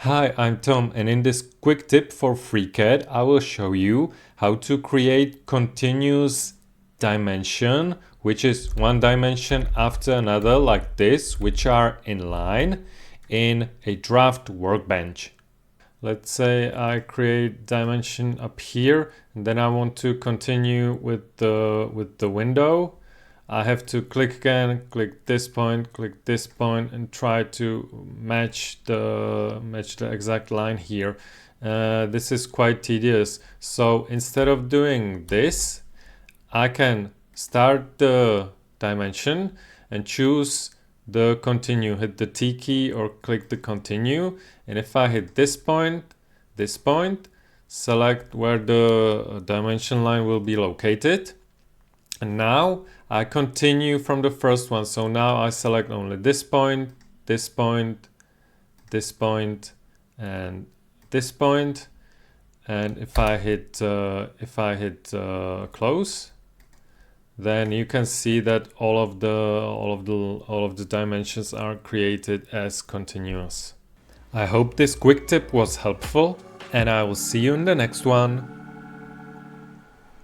Hi, I'm Tom, and in this quick tip for FreeCAD, I will show you how to create continuous dimension, which is one dimension after another like this, which are in line in a draft workbench. Let's say I create dimension up here, and then I want to continue with the window. I have to click again, click this point, and try to match the exact line here. This is quite tedious. So instead of doing this, I can start the dimension and choose the continue. Hit the T key or click the continue. And if I hit this point, select where the dimension line will be located. And now I continue from the first one. So now I select only this point, this point, this point, and this point. And if I hit close, then you can see that all of the dimensions are created as continuous. I hope this quick tip was helpful, and I will see you in the next one.